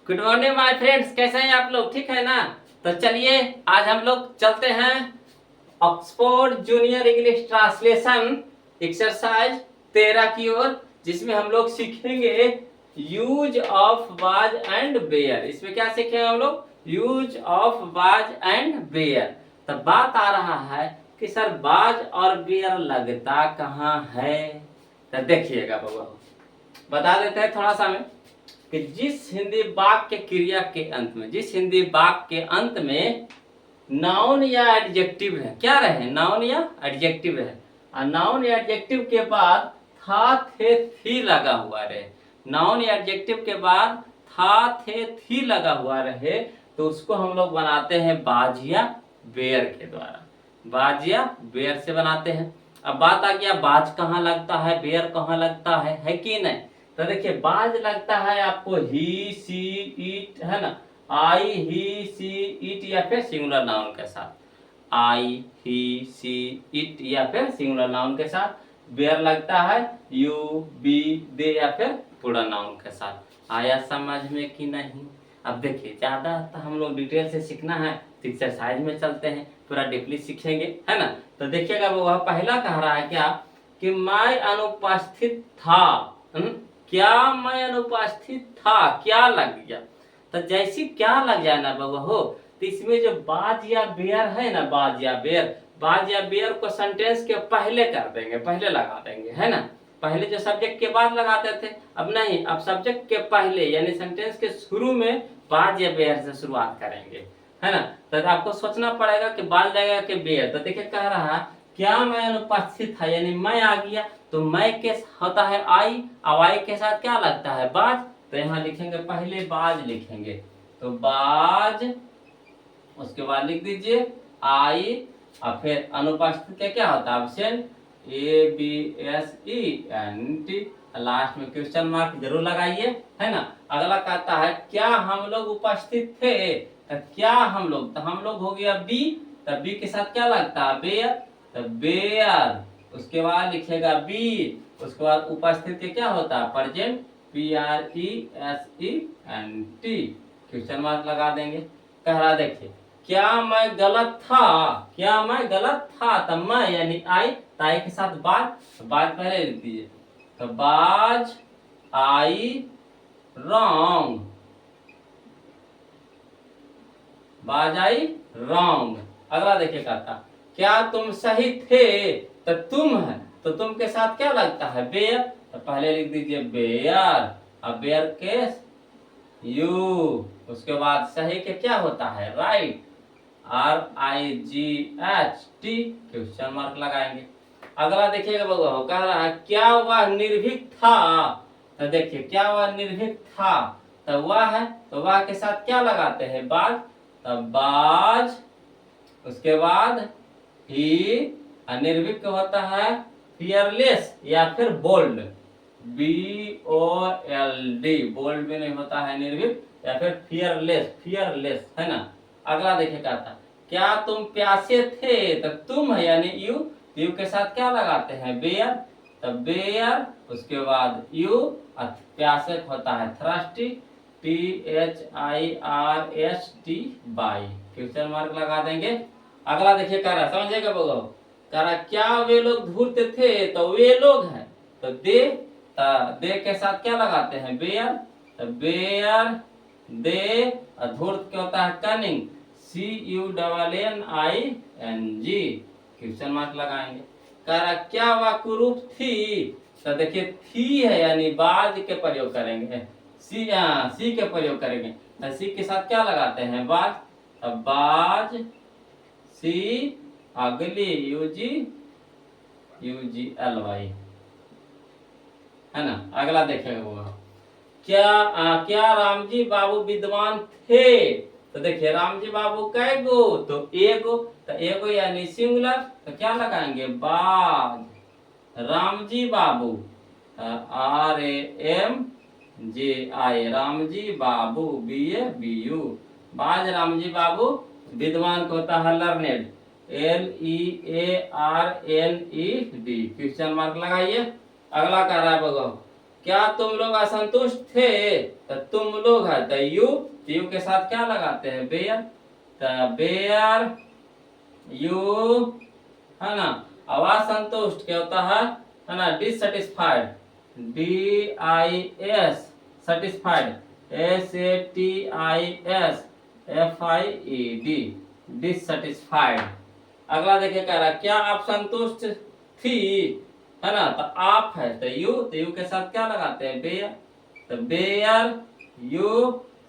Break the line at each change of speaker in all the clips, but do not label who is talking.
Good morning my friends, कैसे हैं आप लोग? ठीक है ना? तो चलिए आज हम लोग चलते हैं Oxford junior English translation exercise 13 की ओर, जिसमें हम लोग सीखेंगे use of was and were. इसमें क्या सीखेंगे हम लोग? Use of was and were. तो बात आ रहा है कि सर वाज और वेयर लगता कहाँ है? तो देखिएगा बाबा, बता देते हैं थोड़ा सा में कि जिस हिंदी वाक्य क्रिया के अंत में, जिस हिंदी वाक्य के अंत में नाउन या एडजेक्टिव है, क्या रहे? नाउन या एडजेक्टिव है, और नाउन या एडजेक्टिव के बाद था थे थी लगा हुआ रहे, नाउन या एडजेक्टिव के बाद था थे थी लगा हुआ रहे, तो उसको हम लोग बनाते हैं बाज या बेयर के द्वारा। बाज या बेयर से बनाते हैं। अब बात आ गया बाज कहाँ लगता है, बेयर कहाँ लगता है कि नहीं? तो देखिए बाज लगता है आपको ही सी इट, है ना, आई ही सी इट या फिर सिंगुलर नाउन के साथ, आई ही सी इट या फिर सिंगुलर नाउन के साथ। बेयर लगता है यू बी दे या फिर पूरा नाउन के साथ। आया समझ में कि नहीं? अब देखिए ज्यादा तो हम लोग डिटेल से सीखना है तो एक्सरसाइज में चलते हैं, पूरा डीपली सीखेंगे, है ना। तो देखिएगा वह पहला कह रहा है क्या कि मैं अनुपस्थित था। क्या मैं अनुपस्थित था, क्या लग गया? तो जैसी क्या लग जाए ना बाबा हो, तो इसमें जो बाज या बेयर है ना, बाज या बेयर, बाज या बेयर को सेंटेंस के पहले कर देंगे, पहले लगा देंगे, है ना। पहले जो सब्जेक्ट के बाद लगाते थे, अब नहीं, अब सब्जेक्ट के पहले यानी सेंटेंस के शुरू में बाज या बेयर से शुरुआत करेंगे, है ना। तो आपको सोचना पड़ेगा कि बाज लगेगा कि बेयर। तो देखिए कह रहा है क्या मैं अनुपस्थित था, यानी मैं आ गया, तो मैं के होता है आई, अब आई के साथ क्या लगता है? बाज। तो यहाँ लिखेंगे पहले बाज लिखेंगे, तो बाज, उसके बाद लिख दीजिए आई, और फिर अनुपस्थित का क्या होता है? Absent, A B S E N T, last में क्वेश्चन मार्क जरूर लगाइए, है ना। अगला कहता है क्या हम लोग उपस्थित थे, तो क्या हम लोग, तो हम लोग हो गया बी, तो बी के साथ क्या लगता है? बेयर, तो बेयर, उसके बाद लिखेगा बी, उसके बाद उपस्थित के क्या होता है? Present, P R E S E N T, question mark लगा देंगे। कह रहा देखिए क्या मैं गलत था, क्या मैं गलत था, तो मैं यानी आई, ताई के साथ बाज, तो बाज पहले लिख दीजिए, तो बाज आई रॉन्ग, बाज आई रॉन्ग। अगला देखिए कहता क्या तुम सही थे, तो तुम है, तो तुम के साथ क्या लगता है? बेयर, तो पहले लिख दीजिए बेयर, अब बेयर के यू, उसके बाद सही के क्या होता है? Right, are I ji H T, question mark लगाएंगे। अगला देखिएगा बउआ, कह रहा है क्या वह निर्भीक था, तो देखिए क्या वह निर्भीक था, तो वह है, तो वह के साथ क्या लगाते हैं? बाज, तो बाज, उसके बाद ही, निर्भीक होता है फियरलेस या फिर bold, B O L D, bold भी नहीं होता है निर्भीक, या फिर फियरलेस, फियरलेस, है ना। अगला देखिए क्या था, क्या तुम प्यासे थे, तो तुम है यानी यू, यू के साथ क्या लगाते हैं? बेयर, तो बेयर, उसके बाद यू, प्यासे होता है thirsty, T H I R S T by, question mark लगा देंगे। अगला देखिए कह रहा, समझिएगा बगो, कह रहा क्या वे लोग धूर्त थे, तो वे लोग हैं, तो दे के साथ क्या लगाते हैं? बेयर, तो बेयर दे, और धूर्त क्या होता है? Cunning, C U double N I N G, question mark लगाएंगे। कह रहा क्या वह कुरूप थी, तो देखिए थी है यानी बाज के प्रयोग करेंगे, सी के प्रयोग करेंगे, तो सी के साथ क्या लगाते हैं? बाज, तो बाज सी, अगली यूजी, यूजी एल वाई, है ना। अगला देखेंगे वो क्या रामजी बाबू विद्वान थे, तो देखिए रामजी बाबू कै गो, तो एगो, तो एगो यानी सिंगुलर, तो क्या लगाएंगे? बाज, Ramji Babu, R A M J I, Ramji Babu, B A B U, बाज रामजी बाबू, विद्वान को होता है learned, L E A R N E D, question mark लगाइए। अगला कह रहा है बगो क्या तुम लोग असंतुष्ट थे? तो तुम लोग है तो यू के साथ क्या लगाते हैं? बेयर। तो बेयर यू, है ना। अब असंतुष्ट क्या होता है ना, dissatisfied, DIS, satisfied, SATISFIED, dissatisfied. अगला देखिए कह रहा है क्या आप संतुष्ट थी, है ना। तो आप है तो यू के साथ क्या लगाते हैं? बेयर। तो were you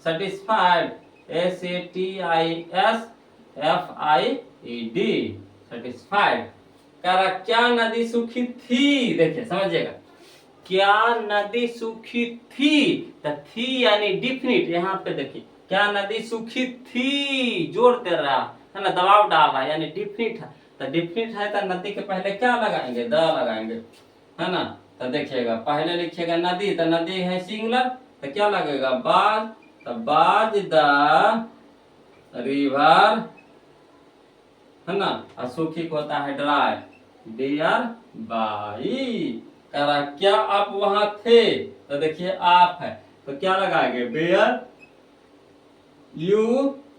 satisfied, SATISFIED, satisfied. कह रहा क्या नदी सूखी थी? देखिए समझिएगा, क्या नदी सूखी थी? तो थी यानी डिफिनिट, यहाँ पे देखिए क्या नदी सूखी थी, जोर दे रहा है ना, दबाव डाल रहा है, यानी डिफिनिट है। तो डिफिनिट है तो नदी के पहले क्या लगाएंगे? द लगाएंगे, है ना। तो देखिएगा पहले लिखिएगा नदी, तो नदी है सिंगुलर, तो क्या लगेगा? बाज। तो बाज द रिवर, है ना। और सूखी को होता है ड्राई, डियर बाई। कह रहा क्या आप वहां थे? तो देखिए आप है तो क्या लगाएंगे? बेयर यू,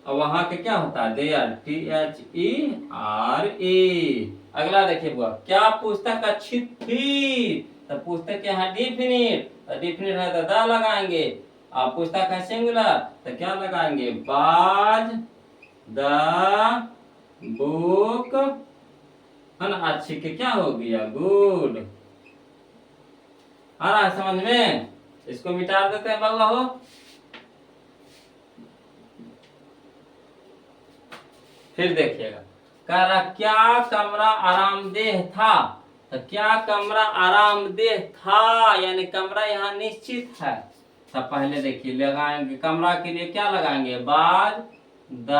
और वहां के क्या होता है? There, THERE। अगला देखिए बुआ, क्या पुस्तक अच्छी थी? तो पुस्तक यहाँ डिफिनिट, तो डिफिनिट है तो द लगाएंगे। आप पुस्तक है सिंगुलर, तो क्या लगाएंगे? बाज द बुक, है ना। अच्छी के क्या हो गया? गुड। आ रहा है समझ में? इसको मिटा देते हैं बाबा हो। फिर देखिएगा कह रहा क्या कमरा आरामदेह था? तो क्या कमरा आरामदेह था, यानी कमरा यहाँ निश्चित है। तो पहले देखिए लगाएंगे कमरा के लिए क्या लगाएंगे? बाज द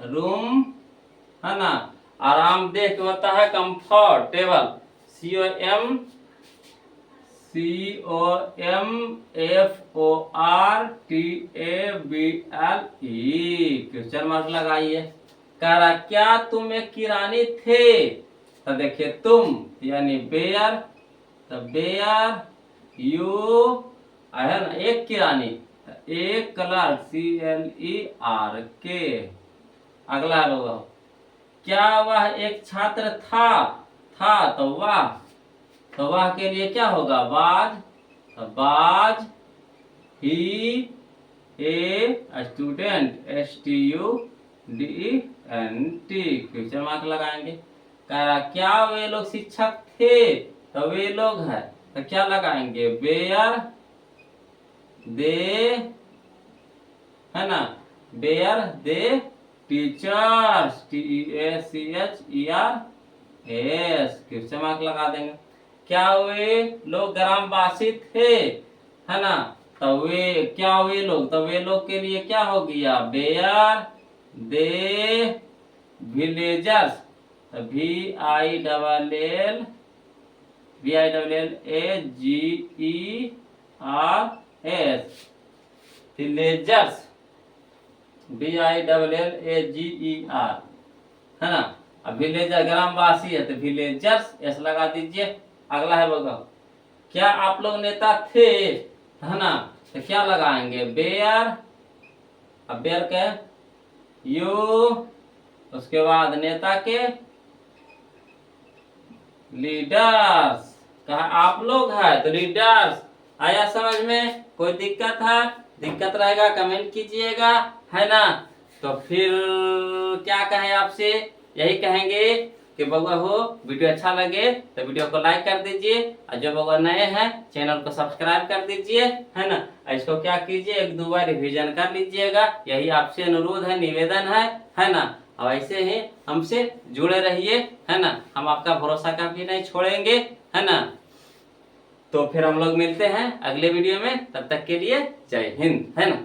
रूम, है ना। आरामदेह क्या होता है? कंफर्टेबल, COMFORTABLE, क्वेश्चन मार्क लगाइए। कह रहा क्या तुम एक किरानी थे? तो देखिए तुम यानी बेयर, तो बेयर यू, है ना। एक किरानी, एक क्लर्क, CLERK। अगला लोग, क्या वह एक छात्र था तो वह, तो वह के लिए क्या होगा? बाज। तो बाज ही a student, STUDENT, question mark लगाएंगे। कह रहा क्या वे लोग शिक्षक थे? तो वे लोग है तो क्या लगाएंगे? बेयर दे, है ना। Bear they teachers, TEACHERS, question mark लगा देंगे। क्या वे लोग ग्रामवासी थे, है ना। तो वे क्या वे लोग, तो वे लोग के लिए क्या हो गया? बेयर दे विलेजर्स, VILLAGERS, विलेजर्स, VILLAGER, है ना। अब विलेजर ग्रामवासी है तो विलेजर्स एस लगा दीजिए। अगला है बगा, क्या आप लोग नेता थे? है ना। तो क्या लगाएंगे? बेयर, अब बेयर के यू, उसके बाद नेता के लीडर्स। कहा आप लोग है तो लीडर्स। आया समझ में? कोई दिक्कत है? दिक्कत रहेगा कमेंट कीजिएगा, है ना। तो फिर क्या कहें आपसे? यही कहेंगे कि बउआ हो वीडियो अच्छा लगे तो वीडियो को लाइक कर दीजिए, और जो बउआ नए हैं चैनल को सब्सक्राइब कर दीजिए, है ना। इसको क्या कीजिए, एक दो बार रिवीजन कर लीजिएगा, यही आपसे अनुरोध है, निवेदन है ना। और ऐसे ही हमसे जुड़े रहिए, है ना। हम आपका भरोसा कभी नहीं छोड़ेंगे, है ना। तो फिर हम लोग मिलते हैं अगले वीडियो में, तब तक के लिए जय हिंद, है ना।